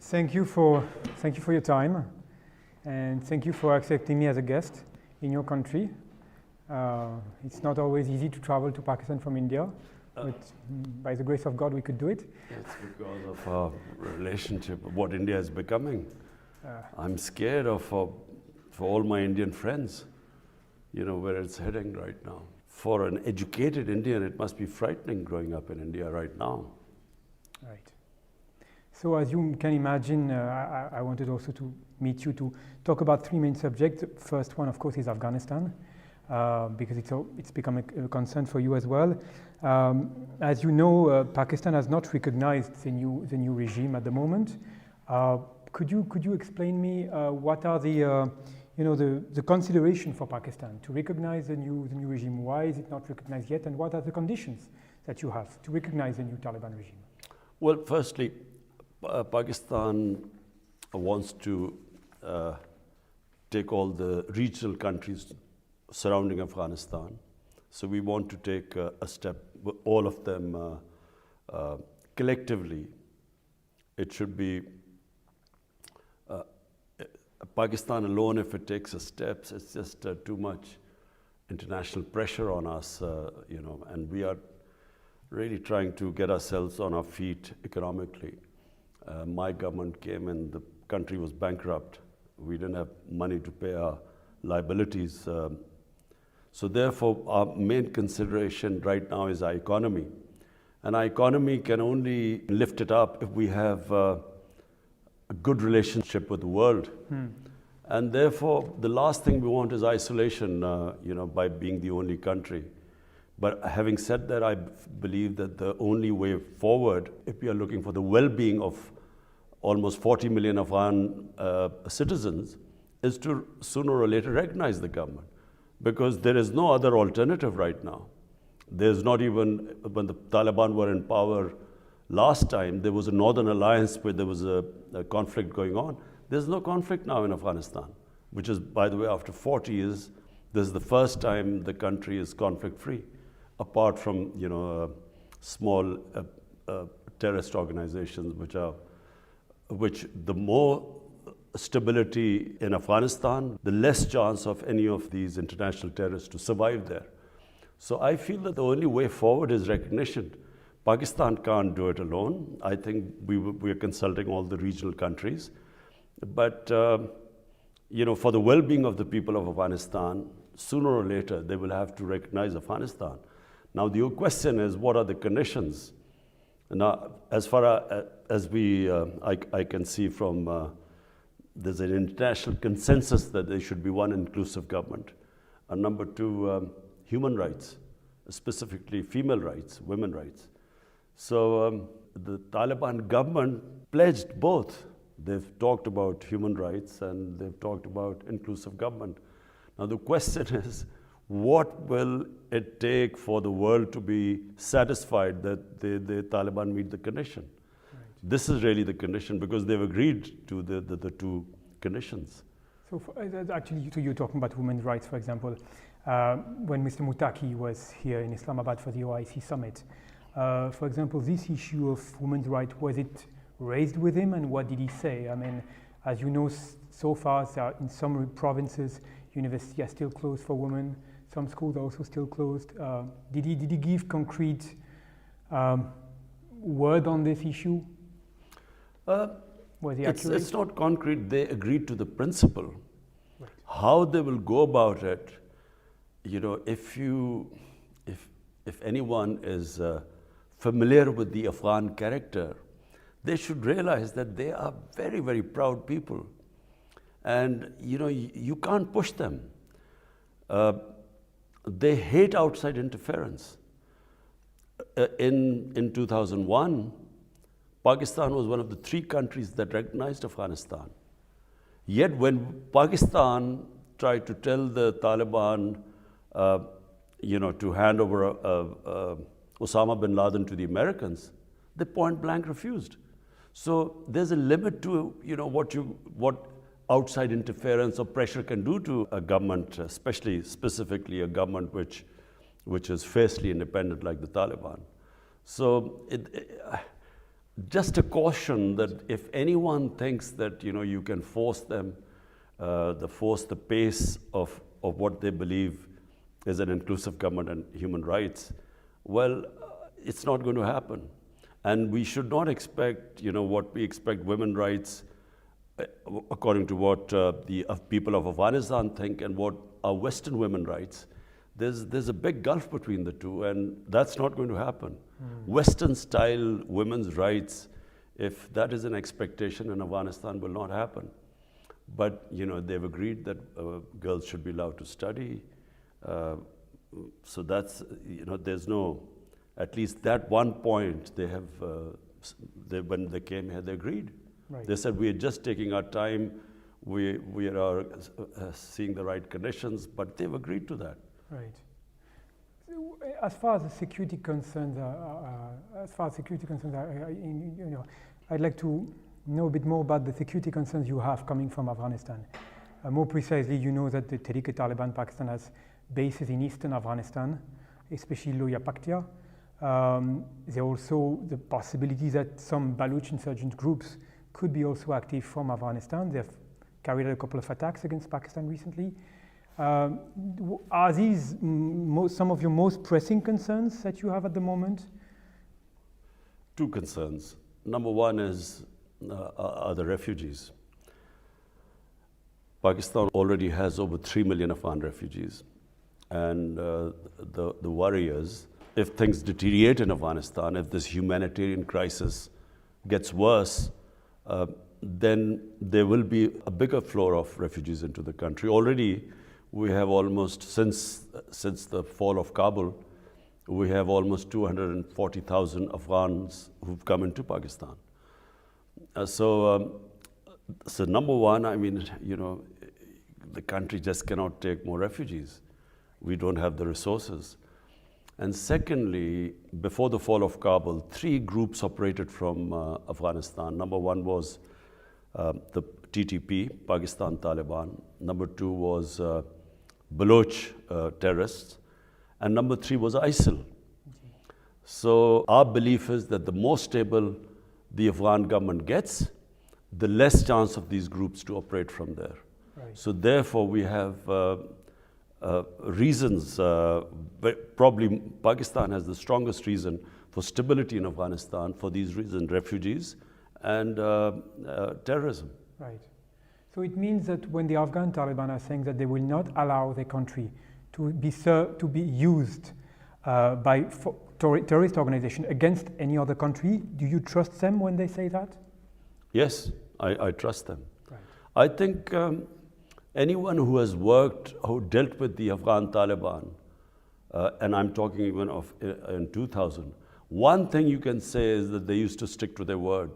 Thank you for your time, and thank you for accepting me as a guest in your country. It's not always easy to travel to Pakistan from India, but by the grace of God, we could do it. It's because of our relationship, what India is becoming. I'm scared of for all my Indian friends, where it's heading right now. For an educated Indian, it must be frightening growing up in India right now. Right. So as you can imagine, I wanted also to meet you to talk about three main subjects. First one, of course, is Afghanistan, because it's become a concern for you as well. As you know, Pakistan has not recognized the new regime at the moment. Could you explain me what are the consideration for Pakistan to recognize the new regime? Why is it not recognized yet, and what are the conditions that you have to recognize the new Taliban regime? Well, firstly, Pakistan wants to take all the regional countries surrounding Afghanistan. So we want to take a step, all of them collectively. It should be Pakistan alone. If it takes a steps, it's just too much international pressure on us, and we are really trying to get ourselves on our feet economically. My government came and the country was bankrupt. We didn't have money to pay our liabilities. So therefore, our main consideration right now is our economy. And our economy can only lift it up if we have a good relationship with the world. And therefore, the last thing we want is isolation, by being the only country. But having said that, I believe that the only way forward, if we are looking for the well-being of almost 40 million Afghan citizens, is to sooner or later recognize the government. Because there is no other alternative right now. There's not even, when the Taliban were in power last time, there was a Northern Alliance where there was a conflict going on. There's no conflict now in Afghanistan, which is, by the way, after 40 years, this is the first time the country is conflict-free, apart from, small terrorist organizations, which the more stability in Afghanistan, the less chance of any of these international terrorists to survive there. So I feel that the only way forward is recognition. Pakistan can't do it alone. I think we are consulting all the regional countries. But, for the well-being of the people of Afghanistan, sooner or later, they will have to recognize Afghanistan. Now, the question is, what are the conditions? Now, as far as I can see from, there's an international consensus that there should be one inclusive government. And number two, human rights, specifically female rights, women rights. So the Taliban government pledged both. They've talked about human rights and they've talked about inclusive government. Now the question is, what will it take for the world to be satisfied that the Taliban meet the condition? Right. This is really the condition, because they've agreed to the two conditions. So actually, you're talking about women's rights, for example. When Mr. Mutaki was here in Islamabad for the OIC summit, for example, this issue of women's rights, was it raised with him, and what did he say? I mean, as you know, so far, in some provinces, universities are still closed for women. Some schools are also still closed. Did he give concrete word on this issue? Was he accurate? It's not concrete. They agreed to the principle. Right. How they will go about it, if anyone is familiar with the Afghan character, they should realize that they are very, very proud people. And, you can't push them. They hate outside interference. In 2001, Pakistan was one of the 3 countries that recognized Afghanistan. Yet when Pakistan tried to tell the Taliban, to hand over Osama bin Laden to the Americans, they point blank refused. So there's a limit to what outside interference or pressure can do to a government, specifically a government which is fiercely independent like the Taliban. So just a caution that if anyone thinks that you can force them, the pace of what they believe is an inclusive government and human rights, well, it's not going to happen. And we should not expect, what we expect women's rights, according to what the people of Afghanistan think and what are Western women's rights. There's a big gulf between the two, and that's not going to happen. Western-style women's rights, if that is an expectation in Afghanistan, will not happen. But they've agreed that girls should be allowed to study. So that's there's no, at least that one point they have. When they came here, they agreed. Right. They said we are just taking our time. We are seeing the right conditions, but they've agreed to that. Right. So, as far as the security concerns, I'd like to know a bit more about the security concerns you have coming from Afghanistan. More precisely, you know that the Tehrik-e-Taliban Pakistan has bases in eastern Afghanistan, especially Loya Paktia. There are also the possibility that some Baloch insurgent groups could be also active from Afghanistan. They've carried out a couple of attacks against Pakistan recently. Are these some of your most pressing concerns that you have at the moment? Two concerns. Number one are the refugees. Pakistan already has over 3 million Afghan refugees. And the worry is, if things deteriorate in Afghanistan, if this humanitarian crisis gets worse, then there will be a bigger flow of refugees into the country. Already, we have almost, since the fall of Kabul, we have almost 240,000 Afghans who've come into Pakistan. So number one, I mean, the country just cannot take more refugees. We don't have the resources. And secondly, before the fall of Kabul, 3 groups operated from Afghanistan. Number one was the TTP, Pakistan Taliban. Number 2 was Baloch terrorists. And number 3 was ISIL. So our belief is that the more stable the Afghan government gets, the less chance of these groups to operate from there. Right. So therefore we have reasons, probably Pakistan has the strongest reason for stability in Afghanistan for these reasons, refugees and terrorism. Right. So it means that when the Afghan Taliban are saying that they will not allow their country to be used by terrorist organizations against any other country, do you trust them when they say that? Yes, I trust them. Right. I think anyone who has who dealt with the Afghan Taliban, and I'm talking even of in 2000, one thing you can say is that they used to stick to their word.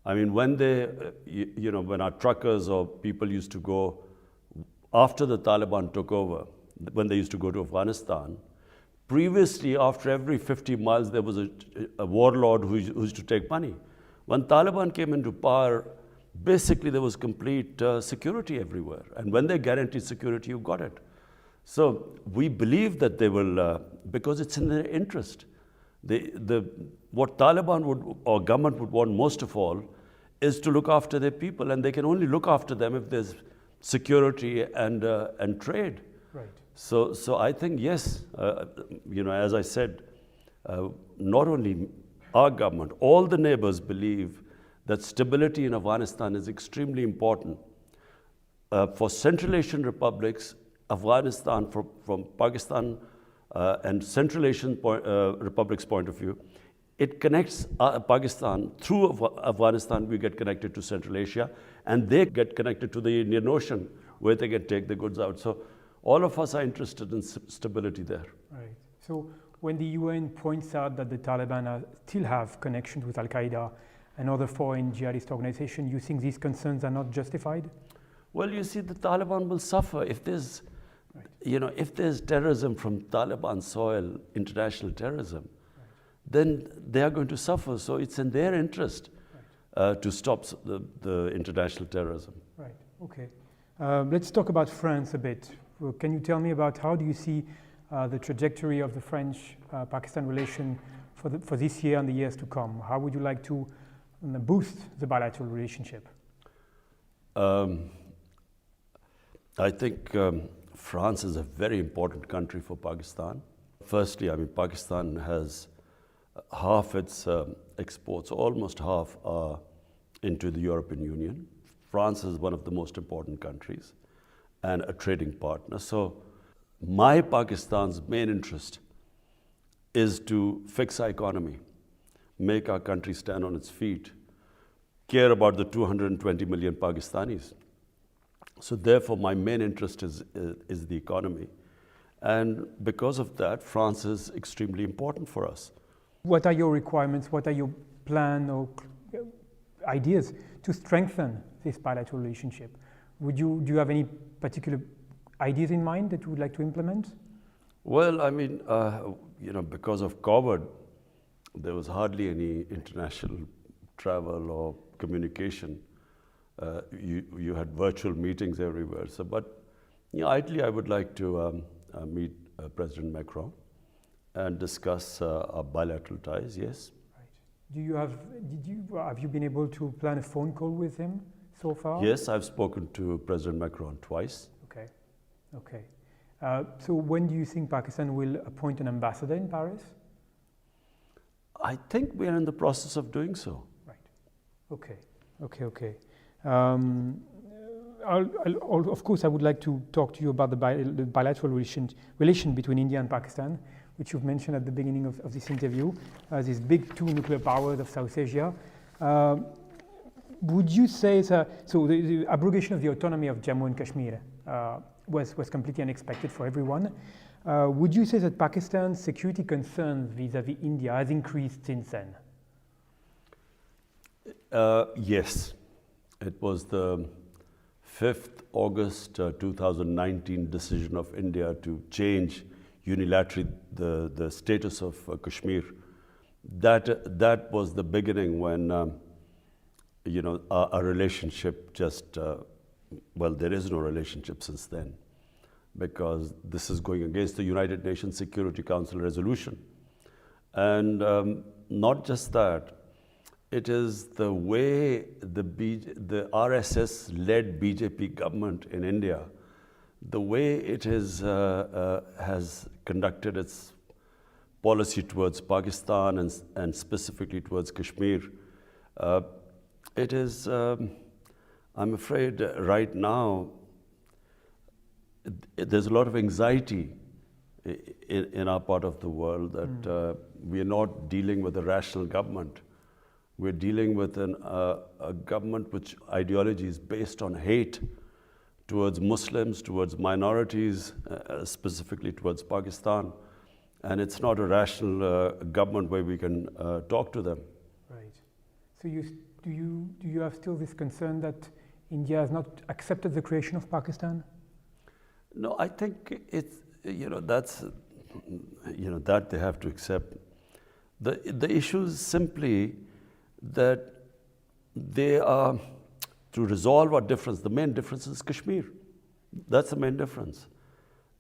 I mean, when when our truckers or people used to go, after the Taliban took over, when they used to go to Afghanistan, previously, after every 50 miles, there was a warlord who used to take money. When Taliban came into power, basically there was complete security everywhere. And when they guaranteed security, you got it. So we believe that they will, because it's in their interest. What Taliban or government would want most of all is to look after their people, and they can only look after them if there's security and trade. Right. So I think yes, as I said, not only our government, all the neighbors believe that stability in Afghanistan is extremely important. For Central Asian republics, Afghanistan, from Pakistan and Central Asian republics' point of view, it connects Pakistan. Through Afghanistan, we get connected to Central Asia, and they get connected to the Indian Ocean, where they can take the goods out. So all of us are interested in stability there. Right. So when the UN points out that the Taliban still have connections with Al-Qaeda and other foreign jihadist organizations, you think these concerns are not justified? Well, you see, the Taliban will suffer if there's, if there's terrorism from Taliban soil, international terrorism, then they are going to suffer. So it's in their interest to stop the international terrorism. Right. Okay. Let's talk about France a bit. Can you tell me about how do you see the trajectory of the French-Pakistan relation for this year and the years to come? How would you like to boost the bilateral relationship? I think France is a very important country for Pakistan. Firstly, I mean, Pakistan has half its exports, almost half, are into the European Union. France is one of the most important countries and a trading partner. So my Pakistan's main interest is to fix our economy, make our country stand on its feet, care about the 220 million Pakistanis. So therefore, my main interest is the economy. And because of that, France is extremely important for us. What are your requirements? What are your plans or ideas to strengthen this bilateral relationship? Do you have any particular ideas in mind that you would like to implement? Well, I mean, because of COVID, there was hardly any international travel or communication. You had virtual meetings everywhere. So, but ideally, I would like to meet President Macron and discuss our bilateral ties. Yes. Right. Have you been able to plan a phone call with him so far? Yes, I've spoken to President Macron twice. Okay. Okay. So when do you think Pakistan will appoint an ambassador in Paris? I think we are in the process of doing so. Right. Okay. Okay. Okay. Of course, I would like to talk to you about the bilateral relation between India and Pakistan, which you've mentioned at the beginning of this interview, these big two nuclear powers of South Asia. Would you say so the abrogation of the autonomy of Jammu and Kashmir was completely unexpected for everyone. Would you say that Pakistan's security concerns vis-à-vis India has increased since then? Yes. It was the 5th August 2019 decision of India to change unilaterally the status of Kashmir. That was the beginning when our relationship just there is no relationship since then, because this is going against the United Nations Security Council resolution. And not just that, it is the way the RSS-led BJP government in India, the way it has conducted its policy towards Pakistan and specifically towards Kashmir. It is, I'm afraid right now, there's a lot of anxiety in our part of the world that we are not dealing with a rational government. We're dealing with a government which ideology is based on hate towards Muslims, towards minorities, specifically towards Pakistan. And it's not a rational government where we can talk to them. Right. So do you have still this concern that India has not accepted the creation of Pakistan? No, I think it's, that's, that they have to accept. The issue is simply that they are, to resolve our difference, the main difference is Kashmir. That's the main difference.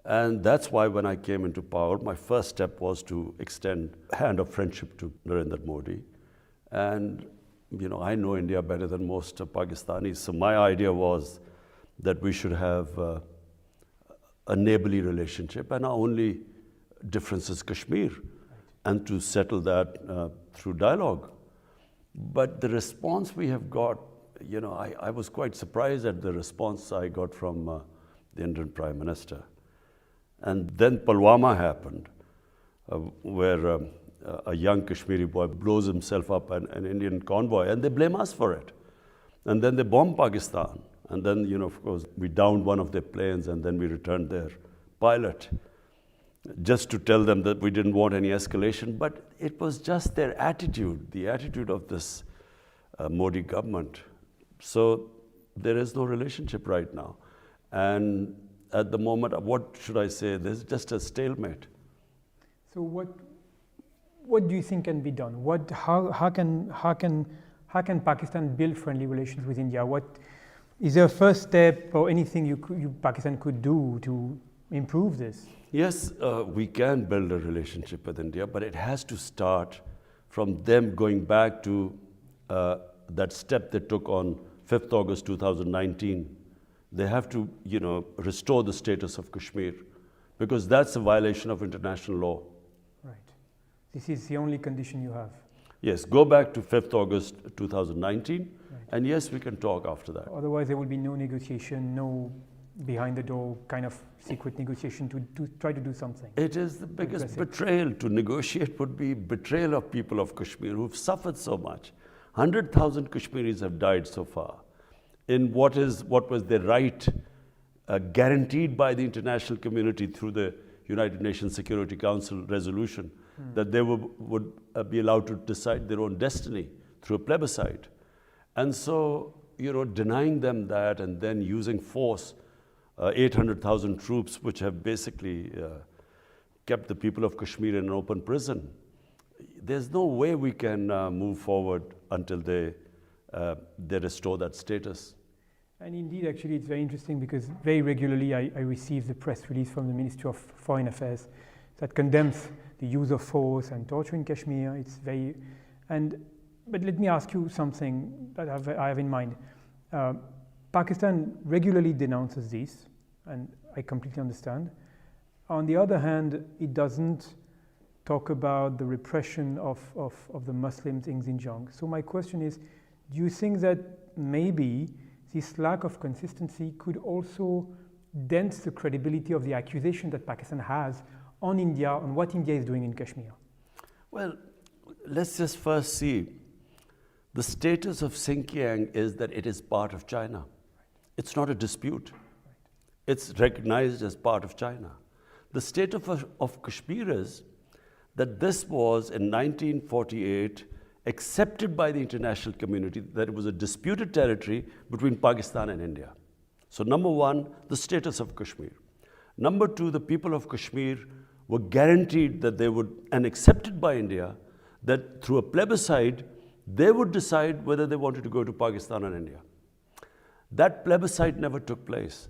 And that's why when I came into power, my first step was to extend a hand of friendship to Narendra Modi. And, I know India better than most Pakistanis. So my idea was that we should have a neighborly relationship, and our only difference is Kashmir, and to settle that through dialogue. But the response we have got, I was quite surprised at the response I got from the Indian Prime Minister. And then Pulwama happened, where a young Kashmiri boy blows himself up an Indian convoy, and they blame us for it. And then they bomb Pakistan. And then, of course, we downed one of their planes, and then we returned their pilot, just to tell them that we didn't want any escalation. But it was just their attitude, the attitude of this Modi government. So there is no relationship right now. And at the moment, what should I say? There's just a stalemate. So what do you think can be done? How can Pakistan build friendly relations with India? What is there a first step or anything Pakistan could do to improve this? Yes, we can build a relationship with India, but it has to start from them going back to that step they took on 5th August 2019. They have to, restore the status of Kashmir, because that's a violation of international law. Right. This is the only condition you have. Yes, go back to 5th August 2019, right. And yes, we can talk after that. Otherwise, there will be no negotiation, no behind the door kind of secret negotiation to try to do something. It is the biggest betrayal. To negotiate would be betrayal of people of Kashmir who've suffered so much. 100,000 Kashmiris have died so far in what was their right guaranteed by the international community through the United Nations Security Council resolution, that they would be allowed to decide their own destiny through a plebiscite. And so, denying them that and then using force, 800,000 troops, which have basically kept the people of Kashmir in an open prison. There's no way we can move forward until they restore that status. And indeed, actually, it's very interesting because very regularly I receive the press release from the Ministry of Foreign Affairs that condemns the use of force and torture in Kashmir. It's very, but let me ask you something that I have in mind. Pakistan regularly denounces this, and I completely understand. On the other hand, it doesn't talk about the repression of the Muslims in Xinjiang. So my question is, do you think that maybe this lack of consistency could also dent the credibility of the accusation that Pakistan has on India, on what India is doing in Kashmir? Well, let's just first see. The status of Xinjiang is that it is part of China. Right. It's not a dispute. Right. It's recognized as part of China. The state of Kashmir is that this was in 1948 accepted by the international community, that it was a disputed territory between Pakistan and India. So number one, the status of Kashmir. Number two, the people of Kashmir were guaranteed that they would, and accepted by India, that through a plebiscite, they would decide whether they wanted to go to Pakistan or India. That plebiscite never took place.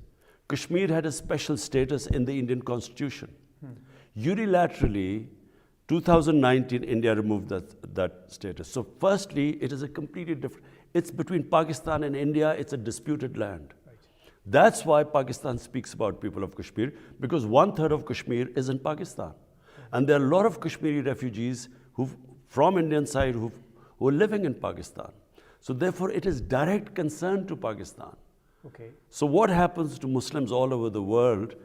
Kashmir had a special status in the Indian Constitution. Unilaterally, 2019, India removed that status. So firstly, it is a completely different, it's between Pakistan and India, it's a disputed land. Right. That's why Pakistan speaks about people of Kashmir, because 1/3 of Kashmir is in Pakistan. And there are a lot of Kashmiri refugees from Indian side who are living in Pakistan. So therefore, it is direct concern to Pakistan. Okay. So what happens to Muslims all over the world?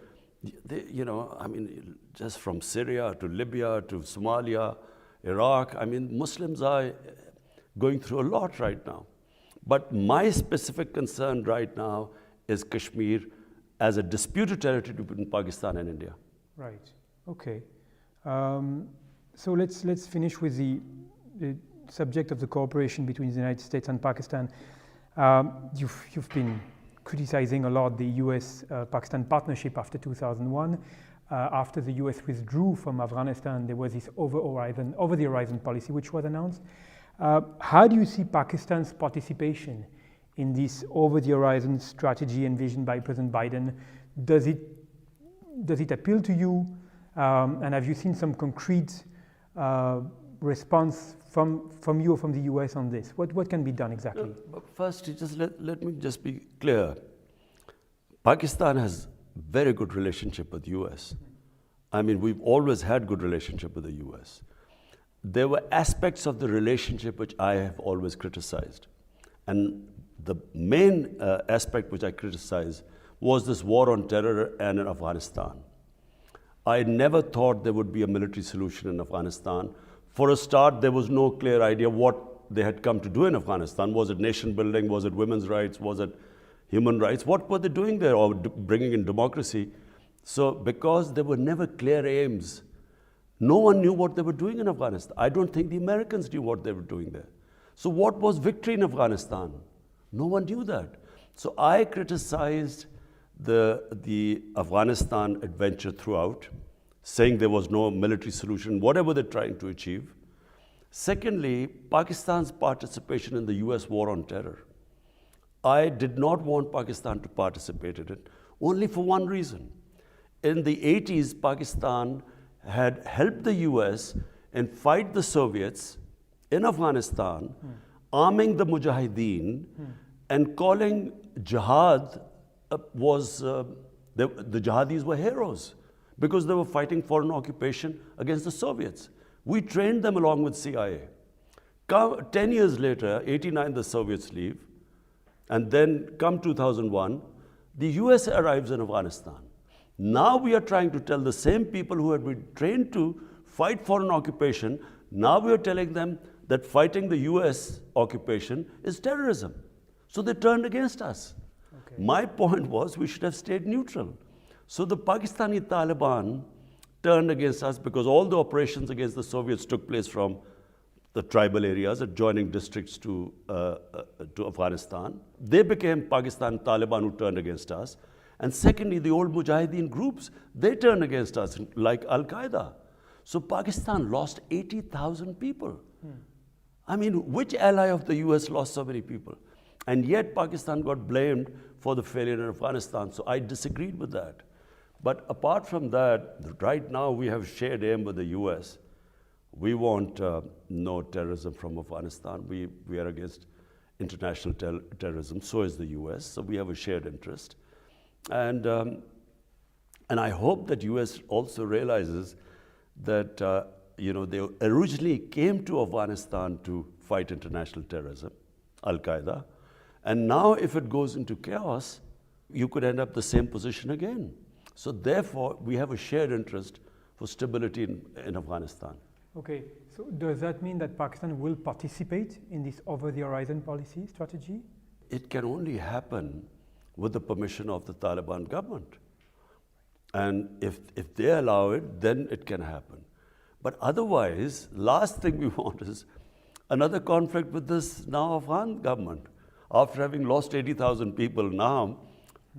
Just from Syria to Libya to Somalia, Iraq, Muslims are going through a lot right now. But my specific concern right now is Kashmir as a disputed territory between Pakistan and India. Right. Okay. So let's finish with the subject of the cooperation between the United States and Pakistan. You've been criticizing a lot the US-Pakistan partnership after 2001. After the US withdrew from Afghanistan, there was this over-the-horizon policy which was announced. How do you see Pakistan's participation in this over-the-horizon strategy envisioned by President Biden? Does it appeal to you? And have you seen some concrete response from you or from the US on this? What can be done exactly? First, let me just be clear. Pakistan has very good relationship with the US. We've always had good relationship with the US. There were aspects of the relationship which I have always criticized. And the main aspect which I criticized was this war on terror and in Afghanistan. I never thought there would be a military solution in Afghanistan. For a start, there was no clear idea what they had come to do in Afghanistan. Was it nation building? Was it women's rights? Was it human rights? What were they doing there, or bringing in democracy? So because there were never clear aims, no one knew what they were doing in Afghanistan. I don't think the Americans knew what they were doing there. So what was victory in Afghanistan? No one knew that. So I criticized the Afghanistan adventure throughout, saying there was no military solution, whatever they're trying to achieve. Secondly, Pakistan's participation in the US war on terror. I did not want Pakistan to participate in it, only for one reason. In the 80s, Pakistan had helped the US and fight the Soviets in Afghanistan, arming the Mujahideen and calling jihad the jihadis were heroes because they were fighting foreign occupation against the Soviets. We trained them along with CIA. 10 years later, 89, the Soviets leave, and then come 2001, the US arrives in Afghanistan. Now we are trying to tell the same people who had been trained to fight foreign occupation, now we are telling them that fighting the US occupation is terrorism. So they turned against us. Okay. My point was we should have stayed neutral. So the Pakistani Taliban turned against us because all the operations against the Soviets took place from the tribal areas, adjoining districts to Afghanistan. They became Pakistan Taliban who turned against us. And secondly, the old Mujahideen groups, they turned against us, like Al-Qaeda. So Pakistan lost 80,000 people. I mean, which ally of the US lost so many people? And yet Pakistan got blamed for the failure in Afghanistan. So I disagreed with that. But apart from that, right now we have shared aim with the US. We want no terrorism from Afghanistan. We are against international terrorism. So is the US. So we have a shared interest. And I hope that US also realizes that they originally came to Afghanistan to fight international terrorism, Al-Qaeda. And now if it goes into chaos, you could end up the same position again. So therefore, we have a shared interest for stability in Afghanistan. Okay, so does that mean that Pakistan will participate in this over-the-horizon policy strategy? It can only happen with the permission of the Taliban government. And if they allow it, then it can happen. But otherwise, last thing we want is another conflict with this now Afghan government. After having lost 80,000 people now,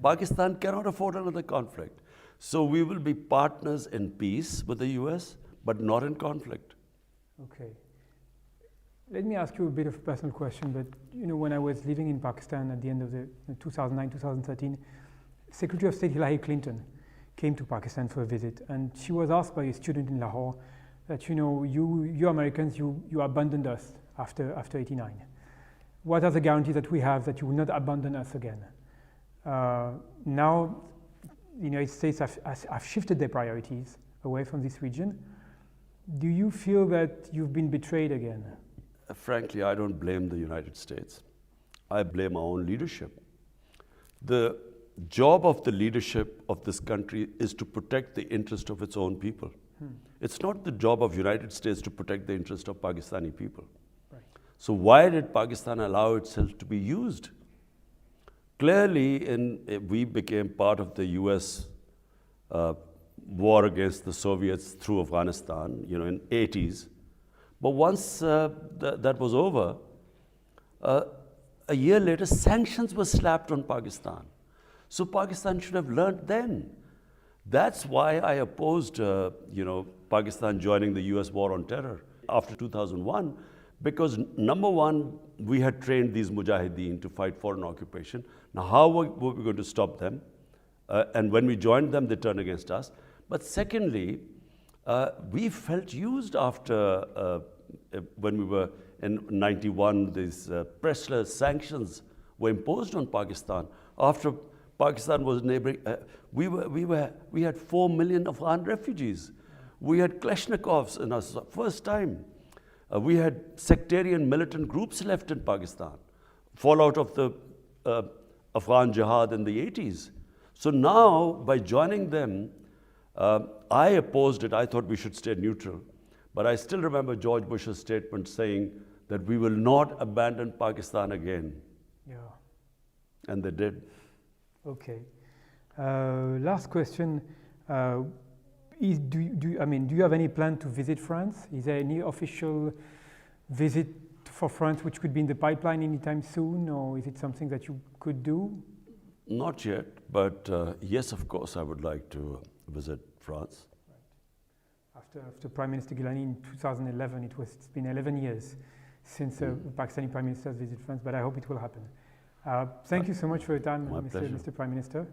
Pakistan cannot afford another conflict. So we will be partners in peace with the US, but not in conflict. Okay. Let me ask you a bit of a personal question, but when I was living in Pakistan at the end of the 2009, 2013, Secretary of State Hillary Clinton came to Pakistan for a visit, and she was asked by a student in Lahore that, you Americans, you abandoned us after 89. What are the guarantees that we have that you will not abandon us again? Now, the United States have shifted their priorities away from this region. Do you feel that you've been betrayed again? Frankly, I don't blame the United States. I blame our own leadership. The job of the leadership of this country is to protect the interest of its own people. It's not the job of the United States to protect the interest of Pakistani people. Right. So why did Pakistan allow itself to be used? Clearly, we became part of the US war against the Soviets through Afghanistan, in 80s. But once that was over, a year later, sanctions were slapped on Pakistan. So Pakistan should have learned then. That's why I opposed, Pakistan joining the US war on terror after 2001, because number one, we had trained these Mujahideen to fight foreign occupation. Now, how were we going to stop them? And when we joined them, they turned against us. But secondly, we felt used after when we were in 91, these pressless sanctions were imposed on Pakistan. After Pakistan was neighboring, we had 4 million Afghan refugees. We had Kalashnikovs in us, first time. We had sectarian militant groups left in Pakistan, fallout of the Afghan jihad in the 80s. So now, by joining them, I opposed it. I thought we should stay neutral. But I still remember George Bush's statement saying that we will not abandon Pakistan again. Yeah. And they did. Okay. Last question. Do you have any plan to visit France? Is there any official visit for France which could be in the pipeline anytime soon, or is it something that you could do? Not yet, but yes, of course, I would like to visit France. Right. After Prime Minister Gilani in 2011, it's been 11 years since the Pakistani Prime Minister visited France, but I hope it will happen. Thank you so much for your time, Mr. Prime Minister.